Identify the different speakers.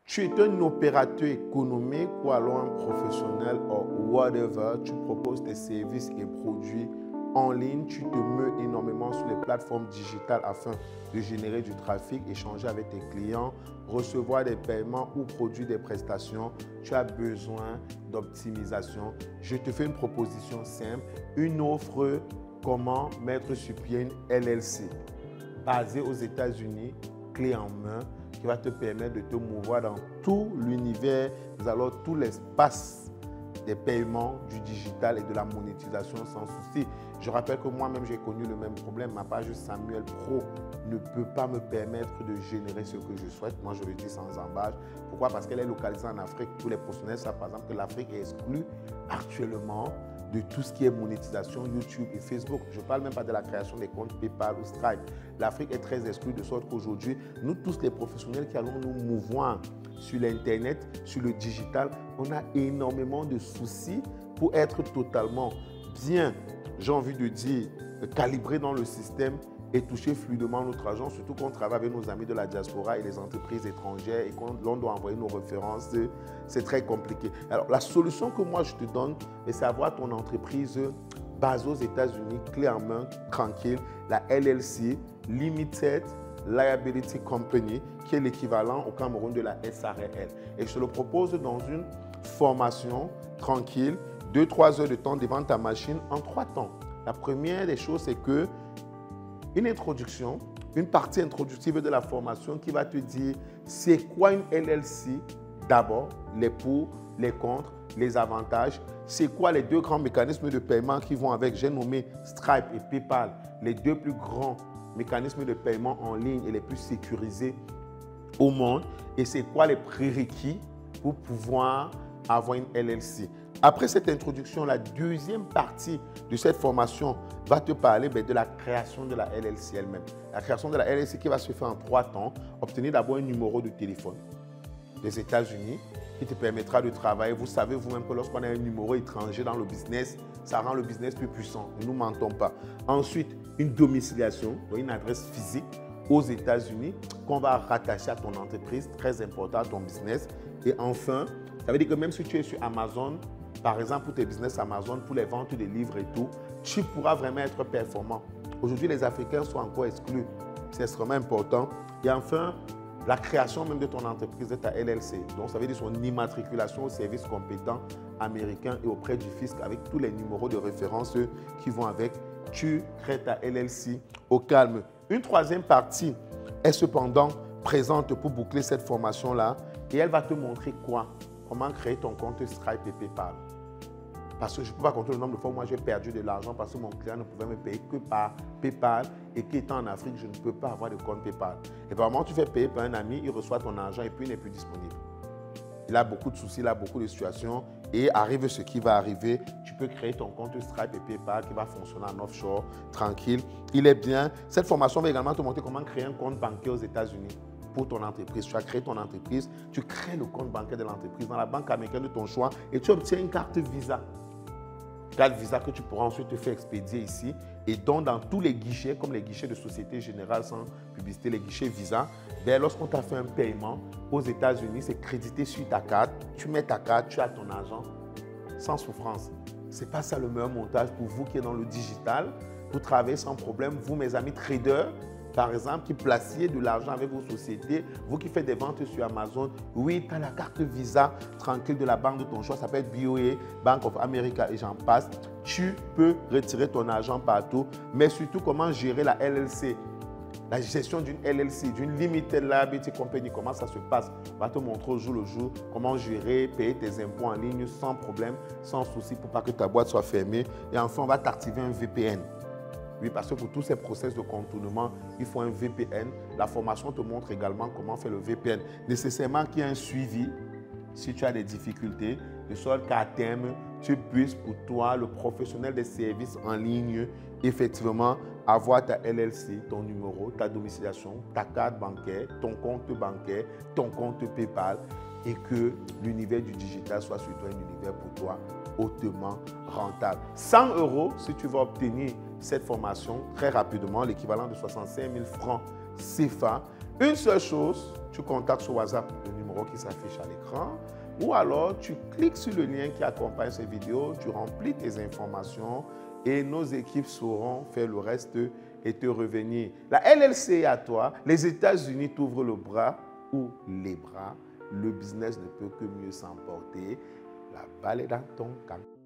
Speaker 1: Tu es un opérateur économique ou alors un professionnel ou whatever, tu proposes tes services et produits en ligne, tu te mets énormément sur les plateformes digitales afin de générer du trafic, échanger avec tes clients, recevoir des paiements ou produire des prestations. Tu as besoin d'optimisation. Je te fais une proposition simple, une offre comment mettre sur pied une LLC basée aux États-Unis, clé en main, qui va te permettre de te mouvoir dans tout l'univers, alors tout l'espace des paiements, du digital et de la monétisation sans souci. Je rappelle que moi-même, j'ai connu le même problème. Ma page Samuel Pro ne peut pas me permettre de générer ce que je souhaite. Moi, je le dis sans embâche. Pourquoi? Parce qu'elle est localisée en Afrique. Tous les professionnels savent par exemple que l'Afrique est exclue actuellement de tout ce qui est monétisation YouTube et Facebook. Je ne parle même pas de la création des comptes PayPal ou Stripe. L'Afrique est très exclue de sorte qu'aujourd'hui, nous tous les professionnels qui allons nous mouvoir sur l'Internet, sur le digital, on a énormément de soucis pour être totalement bien, j'ai envie de dire, calibré dans le système et toucher fluidement notre argent, surtout quand on travaille avec nos amis de la diaspora et les entreprises étrangères et quand on doit envoyer nos références, c'est très compliqué. Alors, la solution que moi je te donne, c'est avoir ton entreprise basée aux États-Unis, clé en main, tranquille, la LLC, Limited Liability Company, qui est l'équivalent au Cameroun de la SARL. Et je te le propose dans une formation tranquille, 2-3 heures de temps devant ta machine en 3 temps. La première des choses, c'est que une introduction, une partie introductive de la formation qui va te dire c'est quoi une LLC d'abord, les pour, les contre, les avantages, c'est quoi les 2 grands mécanismes de paiement qui vont avec, j'ai nommé Stripe et PayPal, les 2 plus grands mécanismes de paiement en ligne et les plus sécurisés au monde, et c'est quoi les prérequis pour pouvoir avoir une LLC. Après cette introduction, la deuxième partie de cette formation va te parler de la création de la LLC elle-même. La création de la LLC qui va se faire en 3 temps. Obtenir d'abord un numéro de téléphone des États-Unis qui te permettra de travailler. Vous savez vous-même que lorsqu'on a un numéro étranger dans le business, ça rend le business plus puissant. Ne nous mentons pas. Ensuite, une domiciliation, donc une adresse physique aux États-Unis qu'on va rattacher à ton entreprise, très important à ton business. Et enfin, ça veut dire que même si tu es sur Amazon, par exemple pour tes business Amazon, pour les ventes des livres et tout, tu pourras vraiment être performant. Aujourd'hui, les Africains sont encore exclus. C'est extrêmement important. Et enfin, la création même de ton entreprise, de ta LLC. Donc, ça veut dire son immatriculation au service compétent américain et auprès du fisc avec tous les numéros de référence qui vont avec. Tu crées ta LLC au calme. Une troisième partie est cependant présente pour boucler cette formation-là et elle va te montrer quoi? Comment créer ton compte Stripe et PayPal. Parce que je ne peux pas compter le nombre de fois où moi j'ai perdu de l'argent parce que mon client ne pouvait me payer que par PayPal et qu'étant en Afrique, je ne peux pas avoir de compte PayPal. Et par moment, tu fais payer par un ami, il reçoit ton argent et puis il n'est plus disponible. Il a beaucoup de soucis, il a beaucoup de situations et arrive ce qui va arriver. Tu peux créer ton compte Stripe et PayPal qui va fonctionner en offshore, tranquille. Il est bien. Cette formation va également te montrer comment créer un compte bancaire aux États-Unis pour ton entreprise. Tu as créé ton entreprise, tu crées le compte bancaire de l'entreprise dans la banque américaine de ton choix et tu obtiens une carte Visa. Carte Visa que tu pourras ensuite te faire expédier ici et donc dans tous les guichets, comme les guichets de Société Générale sans publicité, les guichets Visa, lorsqu'on t'a fait un paiement aux États-Unis, c'est crédité sur ta carte. Tu mets ta carte, tu as ton argent sans souffrance. Ce n'est pas ça le meilleur montage pour vous qui êtes dans le digital. Vous travaillez sans problème. Vous, mes amis traders, par exemple, qui placiez de l'argent avec vos sociétés, vous qui faites des ventes sur Amazon, oui, tu as la carte Visa tranquille de la banque de ton choix, ça peut être BOA, Bank of America et j'en passe. Tu peux retirer ton argent partout, mais surtout comment gérer la LLC. La gestion d'une LLC, d'une Limited Liability Company, comment ça se passe? On va te montrer au jour le jour comment gérer, payer tes impôts en ligne sans problème, sans souci pour pas que ta boîte soit fermée. Et enfin, on va t'activer un VPN. Oui, parce que pour tous ces process de contournement, il faut un VPN. La formation te montre également comment faire le VPN. Nécessairement qu'il y ait un suivi si tu as des difficultés, de sorte qu'à terme, tu puisses pour toi, le professionnel des services en ligne, effectivement, avoir ta LLC, ton numéro, ta domiciliation, ta carte bancaire, ton compte bancaire, ton compte PayPal et que l'univers du digital soit surtout un univers pour toi hautement rentable. 100 € si tu vas obtenir cette formation très rapidement, l'équivalent de 65 000 francs CFA. Une seule chose, tu contactes sur WhatsApp le numéro qui s'affiche à l'écran ou alors tu cliques sur le lien qui accompagne cette vidéo, tu remplis tes informations et nos équipes sauront faire le reste et te revenir. La LLC est à toi, les États-Unis t'ouvrent le bras ou les bras, le business ne peut que mieux s'emporter. La balle est dans ton camp.